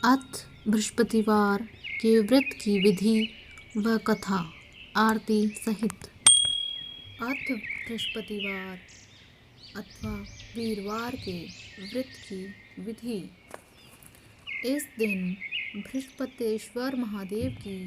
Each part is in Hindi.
अथ बृहस्पतिवार के व्रत की विधि व कथा आरती सहित। अथ बृहस्पतिवार अथवा वीरवार के व्रत की विधि। इस दिन बृहस्पतेश्वर महादेव की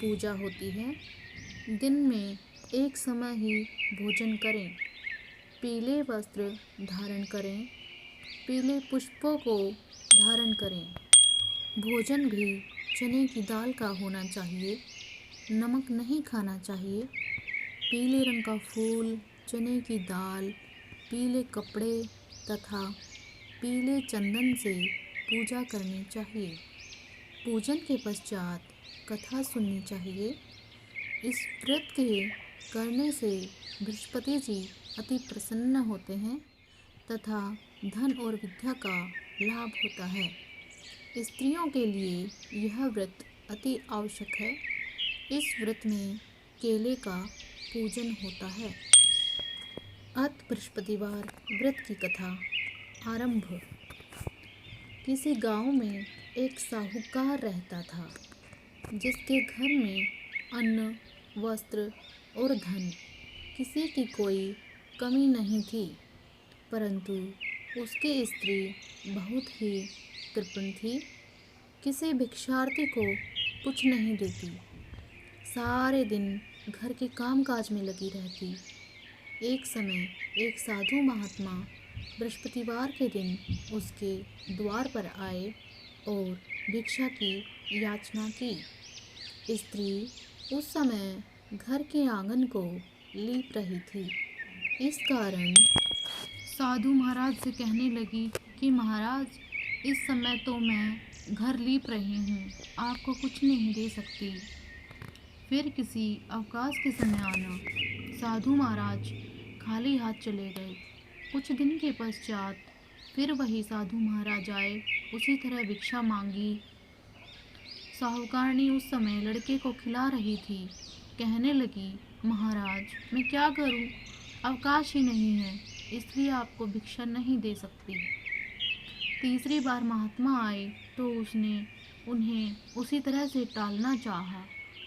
पूजा होती है। दिन में एक समय ही भोजन करें, पीले वस्त्र धारण करें, पीले पुष्पों को धारण करें। भोजन भी चने की दाल का होना चाहिए, नमक नहीं खाना चाहिए। पीले रंग का फूल, चने की दाल, पीले कपड़े तथा पीले चंदन से पूजा करनी चाहिए। पूजन के पश्चात कथा सुननी चाहिए। इस व्रत के करने से बृहस्पति जी अति प्रसन्न होते हैं तथा धन और विद्या का लाभ होता है। स्त्रियों के लिए यह व्रत अति आवश्यक है। इस व्रत में केले का पूजन होता है। अथ बृहस्पतिवार व्रत की कथा आरंभ। किसी गांव में एक साहूकार रहता था, जिसके घर में अन्न, वस्त्र और धन किसी की कोई कमी नहीं थी, परंतु उसकी स्त्री बहुत ही कृपण थी। किसी भिक्षार्थी को कुछ नहीं देती, सारे दिन घर के कामकाज में लगी रहती। एक समय एक साधु महात्मा बृहस्पतिवार के दिन उसके द्वार पर आए और भिक्षा की याचना की। स्त्री उस समय घर के आंगन को लीप रही थी। इस कारण साधु महाराज से कहने लगी कि महाराज, इस समय तो मैं घर लीप रही हूँ, आपको कुछ नहीं दे सकती। फिर किसी अवकाश के समय आना। साधु महाराज खाली हाथ चले गए। कुछ दिन के पश्चात फिर वही साधु महाराज आए, उसी तरह भिक्षा मांगी। साहूकारनी उस समय लड़के को खिला रही थी। कहने लगी, महाराज, मैं क्या करूं? अवकाश ही नहीं है, इसलिए आपको भिक्षा नहीं दे सकती। तीसरी बार महात्मा आए तो उसने उन्हें उसी तरह से टालना चाहा,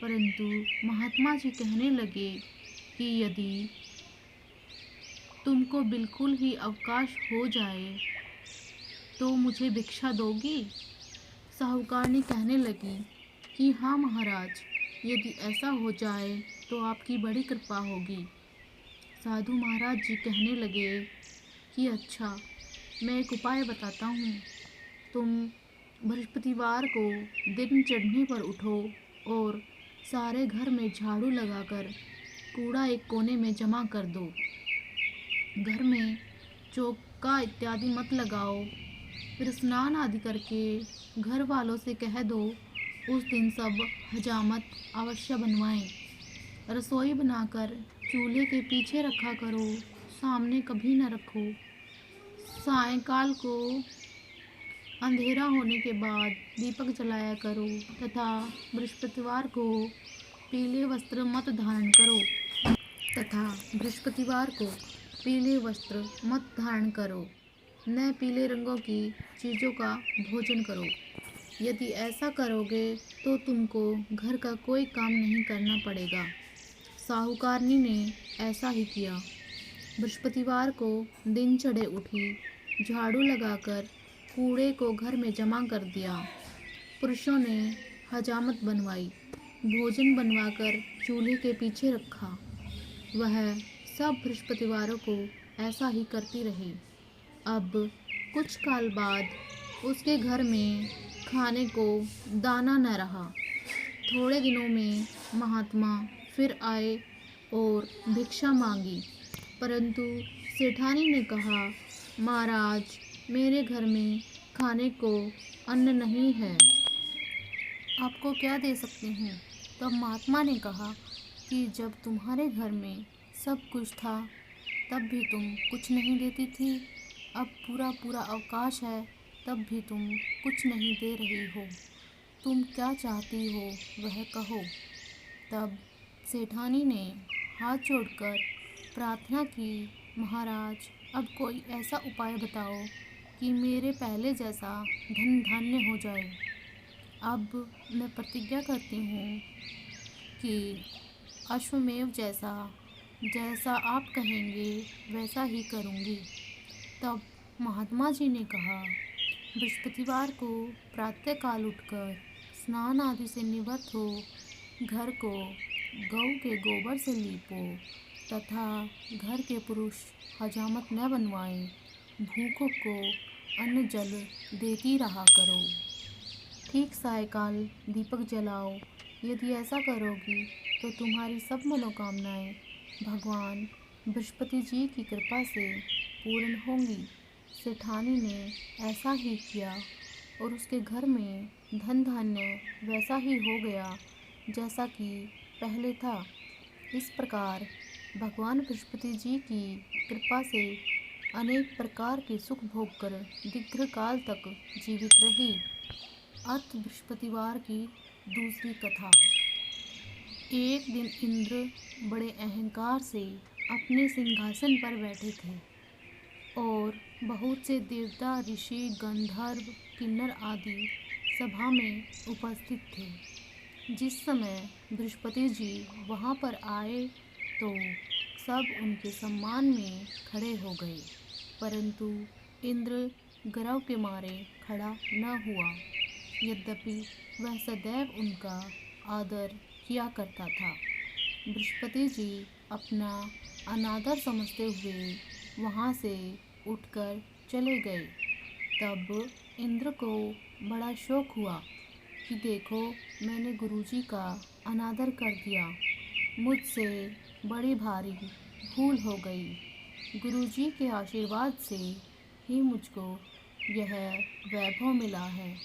परंतु महात्मा जी कहने लगे कि यदि तुमको बिल्कुल ही अवकाश हो जाए तो मुझे भिक्षा दोगी? साहूकारनी कहने लगी कि हाँ महाराज, यदि ऐसा हो जाए तो आपकी बड़ी कृपा होगी। साधु महाराज जी कहने लगे कि अच्छा, मैं एक उपाय बताता हूँ। तुम बृहस्पतिवार को दिन चढ़ने पर उठो और सारे घर में झाड़ू लगाकर कूड़ा एक कोने में जमा कर दो। घर में चौका इत्यादि मत लगाओ। फिर स्नान आदि करके घर वालों से कह दो उस दिन सब हजामत अवश्य बनवाएं। रसोई बनाकर चूल्हे के पीछे रखा करो, सामने कभी न रखो। सायंकाल को अंधेरा होने के बाद दीपक जलाया करो तथा बृहस्पतिवार को पीले वस्त्र मत धारण करो न पीले रंगों की चीज़ों का भोजन करो। यदि ऐसा करोगे तो तुमको घर का कोई काम नहीं करना पड़ेगा। साहूकारनी ने ऐसा ही किया। बृहस्पतिवार को दिन चढ़े उठी, झाड़ू लगाकर कूड़े को घर में जमा कर दिया। पुरुषों ने हजामत बनवाई, भोजन बनवाकर चूल्हे के पीछे रखा। वह सब बृहस्पतिवारों को ऐसा ही करती रही। अब कुछ काल बाद उसके घर में खाने को दाना न रहा। थोड़े दिनों में महात्मा फिर आए और भिक्षा मांगी, परंतु सेठानी ने कहा, महाराज, मेरे घर में खाने को अन्न नहीं है, आपको क्या दे सकती हूँ? तब महात्मा ने कहा कि जब तुम्हारे घर में सब कुछ था तब भी तुम कुछ नहीं देती थी, अब पूरा अवकाश है तब भी तुम कुछ नहीं दे रही हो। तुम क्या चाहती हो वह कहो। तब सेठानी ने हाथ जोड़कर प्रार्थना की, महाराज, अब कोई ऐसा उपाय बताओ कि मेरे पहले जैसा धन धान्य हो जाए। अब मैं प्रतिज्ञा करती हूँ कि अश्वमेव जैसा जैसा आप कहेंगे वैसा ही करूँगी। तब महात्मा जी ने कहा, बृहस्पतिवार को प्रातःकाल उठकर स्नान आदि से निवृत्त हो घर को गऊ के गोबर से लीपो तथा घर के पुरुष हजामत न बनवाएं। भूखों को अन्न जल देती रहा करो। ठीक सायकाल दीपक जलाओ। यदि ऐसा करोगी तो तुम्हारी सब मनोकामनाएं भगवान बृहस्पति जी की कृपा से पूर्ण होंगी। सेठानी ने ऐसा ही किया और उसके घर में धन धान्य वैसा ही हो गया जैसा कि पहले था। इस प्रकार भगवान बृहस्पति जी की कृपा से अनेक प्रकार के सुख भोग कर दीर्घ काल तक जीवित रही। अत बृहस्पतिवार की दूसरी कथा। एक दिन इंद्र बड़े अहंकार से अपने सिंहासन पर बैठे थे और बहुत से देवता, ऋषि, गंधर्व, किन्नर आदि सभा में उपस्थित थे। जिस समय बृहस्पति जी वहाँ पर आए तो सब उनके सम्मान में खड़े हो गए, परंतु इंद्र गर्व के मारे खड़ा न हुआ, यद्यपि वह सदैव उनका आदर किया करता था। बृहस्पति जी अपना अनादर समझते हुए वहाँ से उठकर चले गए। तब इंद्र को बड़ा शौक हुआ कि देखो, मैंने गुरुजी का अनादर कर दिया, मुझसे बड़ी भारी भूल हो गई। गुरुजी के आशीर्वाद से ही मुझको यह वैभव मिला है।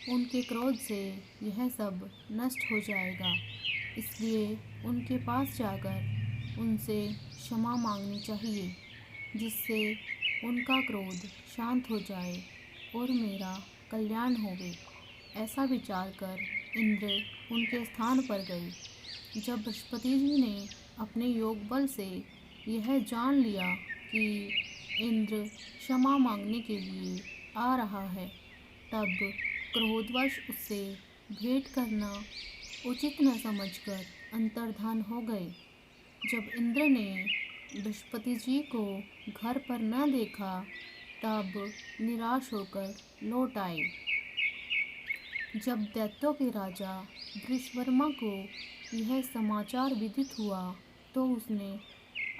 उनके क्रोध से यह सब नष्ट हो जाएगा, इसलिए उनके पास जाकर उनसे क्षमा मांगनी चाहिए, जिससे उनका क्रोध शांत हो जाए और मेरा कल्याण होवे। ऐसा विचार कर इंद्र उनके स्थान पर गए। जब बृहस्पति जी ने अपने योग बल से यह जान लिया कि इंद्र क्षमा मांगने के लिए आ रहा है, तब क्रोधवश उससे भेंट करना उचित न समझकर अंतर्धान हो गए। जब इंद्र ने बृहस्पति जी को घर पर न देखा, तब निराश होकर लौट आए। जब दैत्यों के राजा वृषवर्मा को यह समाचार विदित हुआ तो उसने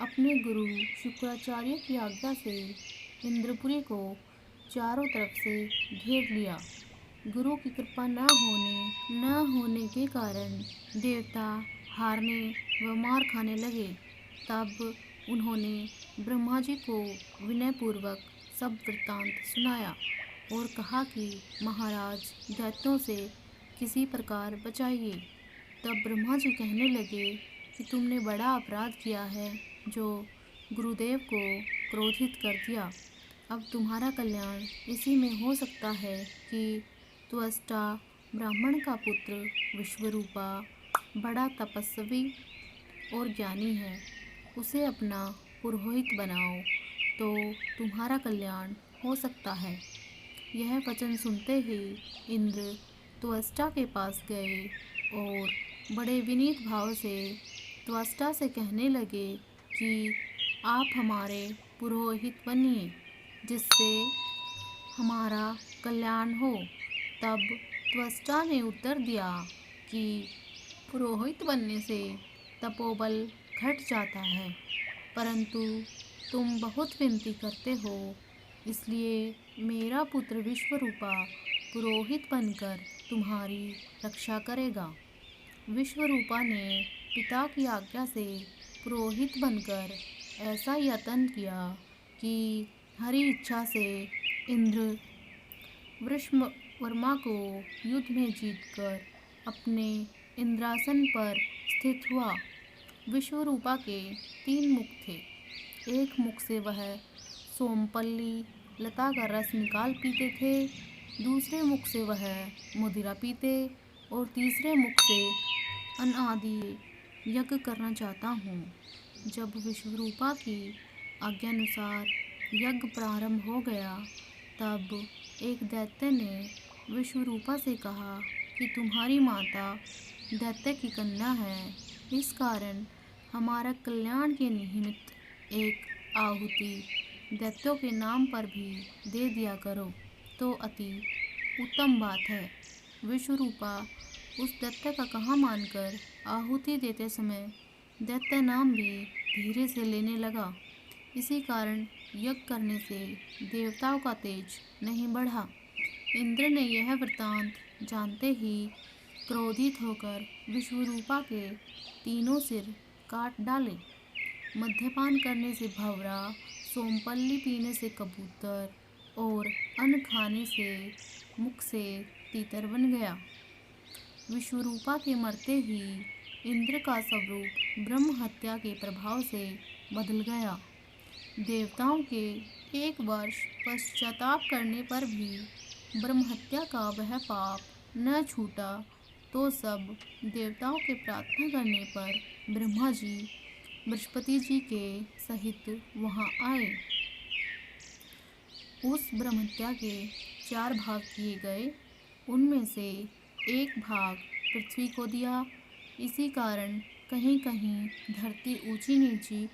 अपने गुरु शुक्राचार्य की आज्ञा से इंद्रपुरी को चारों तरफ से घेर लिया। गुरु की कृपा न होने के कारण देवता हारने व मार खाने लगे। तब उन्होंने ब्रह्मा जी को विनयपूर्वक सब वृत्तांत सुनाया और कहा कि महाराज, दैत्यों से किसी प्रकार बचाइए। तब ब्रह्मा जी कहने लगे कि तुमने बड़ा अपराध किया है, जो गुरुदेव को क्रोधित कर दिया। अब तुम्हारा कल्याण इसी में हो सकता है कि त्वष्टा ब्राह्मण का पुत्र विश्वरूपा बड़ा तपस्वी और ज्ञानी है, उसे अपना पुरोहित बनाओ तो तुम्हारा कल्याण हो सकता है। यह वचन सुनते ही इंद्र त्वष्टा के पास गए और बड़े विनीत भाव से त्वष्टा से कहने लगे कि आप हमारे पुरोहित बनिए, जिससे हमारा कल्याण हो। तब त्वष्टा ने उत्तर दिया कि पुरोहित बनने से तपोबल घट जाता है, परंतु तुम बहुत विनती करते हो, इसलिए मेरा पुत्र विश्वरूपा पुरोहित बनकर तुम्हारी रक्षा करेगा। विश्वरूपा ने पिता की आज्ञा से पुरोहित बनकर ऐसा यत्न किया कि हरी इच्छा से इंद्र वृषवर्मा को युद्ध में जीतकर अपने इंद्रासन पर स्थित हुआ। विश्वरूपा के 3 मुख थे। एक मुख से वह सोमपल्ली लता का रस निकाल पीते थे, दूसरे मुख से वह मदिरा पीते और तीसरे मुख से अनादि यज्ञ करना चाहता हूँ। जब विश्वरूपा की आज्ञानुसार यज्ञ प्रारंभ हो गया, तब एक दैत्य ने विश्वरूपा से कहा कि तुम्हारी माता दैत्य की कन्या है, इस कारण हमारा कल्याण के निमित्त एक आहुति दैत्यों के नाम पर भी दे दिया करो तो अति उत्तम बात है। विश्वरूपा उस दैत्य का कहा मानकर आहुति देते समय दैत्य नाम भी धीरे से लेने लगा। इसी कारण यज्ञ करने से देवताओं का तेज नहीं बढ़ा। इंद्र ने यह वृत्तांत जानते ही क्रोधित होकर विश्वरूपा के तीनों सिर काट डाले। मद्यपान करने से भंवरा, सोमपल्ली पीने से कबूतर और अन्न खाने से मुख से तीतर बन गया। विश्वरूपा के मरते ही इंद्र का स्वरूप ब्रह्म हत्या के प्रभाव से बदल गया। देवताओं के 1 वर्ष पश्चाताप करने पर भी ब्रह्म हत्या का वह पाप न छूटा तो सब देवताओं के प्रार्थना करने पर ब्रह्मा जी बृहस्पति जी के सहित वहां आए। उस ब्रह्म हत्या के 4 भाग किए गए, उनमें से एक भाग पृथ्वी को दिया। इसी कारण कहीं कहीं धरती ऊंची नीची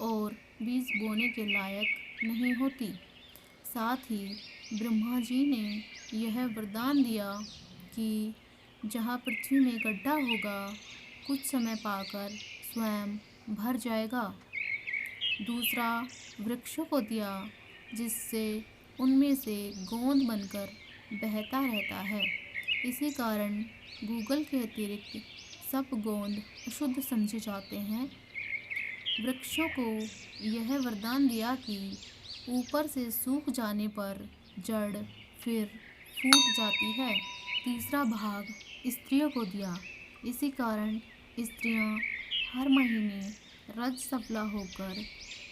और बीज बोने के लायक नहीं होती। साथ ही ब्रह्मा जी ने यह वरदान दिया कि जहाँ पृथ्वी में गड्ढा होगा, कुछ समय पाकर स्वयं भर जाएगा। दूसरा वृक्षों को दिया, जिससे उनमें से गोंद बनकर बहता रहता है। इसी कारण गूगल के अतिरिक्त सब गोंद अशुद्ध समझे जाते हैं। वृक्षों को यह वरदान दिया कि ऊपर से सूख जाने पर जड़ फिर फूट जाती है। तीसरा भाग स्त्रियों को दिया। इसी कारण स्त्रियां हर महीने रजस्वला होकर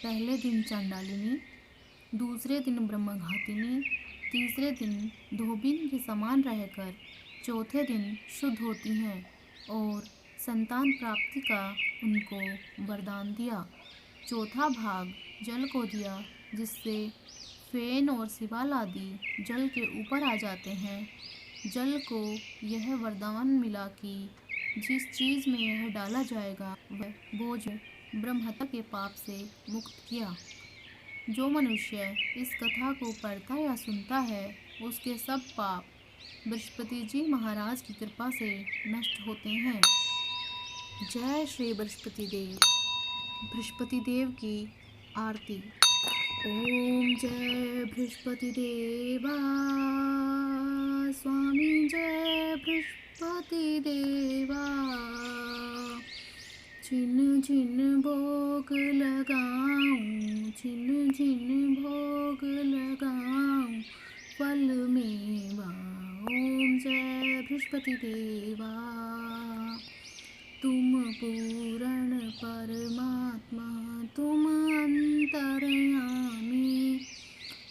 पहले दिन चांडालिनी, दूसरे दिन ब्रह्मघातिनी, तीसरे दिन धोबिन के समान रहकर चौथे दिन शुद्ध होती हैं और संतान प्राप्ति का उनको वरदान दिया। चौथा भाग जल को दिया, जिससे फेन और सिवाल आदि जल के ऊपर आ जाते हैं। जल को यह वरदान मिला कि जिस चीज़ में यह डाला जाएगा वह बोझ ब्रह्महत्या के पाप से मुक्त किया। जो मनुष्य इस कथा को पढ़ता या सुनता है, उसके सब पाप बृहस्पति जी महाराज की कृपा से नष्ट होते हैं। जय श्री बृहस्पति देव। बृहस्पति देव की आरती। ओम जय बृहस्पति देवा स्वामी, जय बृहस्पति देवा। छिन छिन भोग लगाऊं, छिन छिन भोग लगाऊं, फल मेवा। ओम जय बृहस्पति देवा। तुम पूर्ण परमात्मा, तुम अंतर्यामी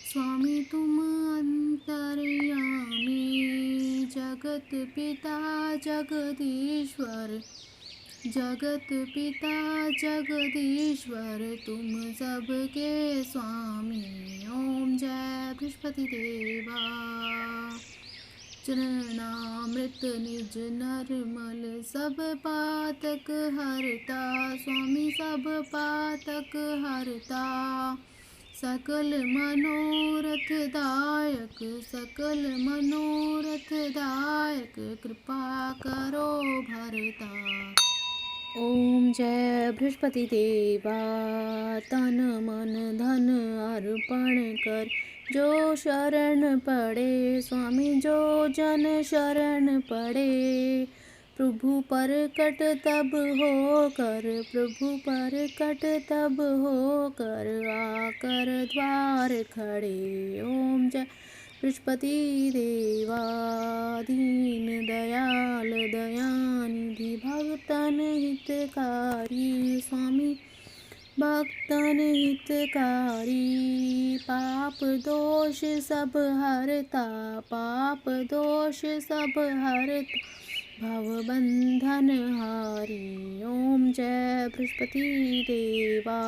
स्वामी, तुम अंतर्यामी। जगत पिता जगदीश्वर, जगत पिता जगदीश्वर, तुम सबके स्वामी। ओम जय बृहस्पति देवा। चरणामृत निज नरमल, सब पातक हरता स्वामी, सब पातक हरता। सकल मनोरथ दायक, सकल मनोरथ दायक, कृपा करो भरता। ओम जय बृहस्पति देवा। तन मन धन अर्पण कर, जो शरण पड़े स्वामी, जो जन शरण पड़े। प्रभु पर कट तब हो कर, प्रभु पर कट तब हो कर, आकर द्वार खड़े। ओम जय बृहस्पति देवा। दीन दयाल दयानिधि, भक्तन हितकारी स्वामी, भक्तन हितकारी। पाप दोष सब हरता, पाप दोष सब हरता, भव बंधन हारी। ओम जय बृहस्पति देवा।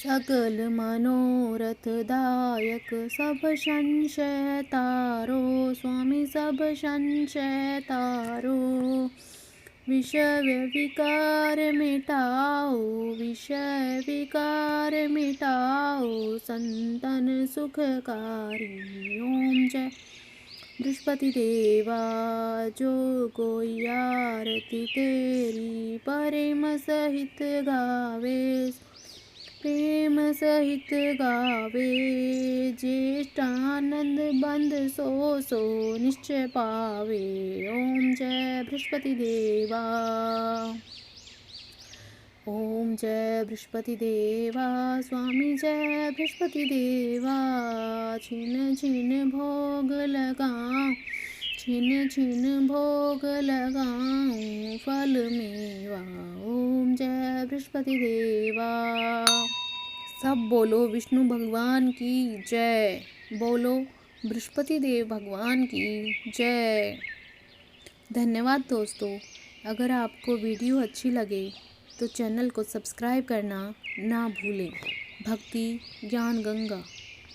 सकल मनोरथ दायक सब संशय तारो, स्वामी सब संशय तारो। विषय विकार मिटाओ, विषय विकार मिटाओ, संतन सुखकारी। ओम जय बृहस्पति देवा, जो कोई आरती तेरी प्रेम सहित गावे, प्रेम सहित गावे, ज्येष्ठानंद बंद सो सो निश्चय पावे। ओम जय बृहस्पति देवा, ओम जय बृहस्पति देवा, स्वामी जय बृहस्पति देवा। छिन छिन भोग लगाऊं, छिन छिन भोग लगाऊं, फल मेवा। ओम जय बृहस्पति देवा। सब बोलो विष्णु भगवान की जय, बोलो बृहस्पति देव भगवान की जय। धन्यवाद दोस्तों। अगर आपको वीडियो अच्छी लगे तो चैनल को सब्सक्राइब करना ना भूलें। भक्ति ज्ञान गंगा।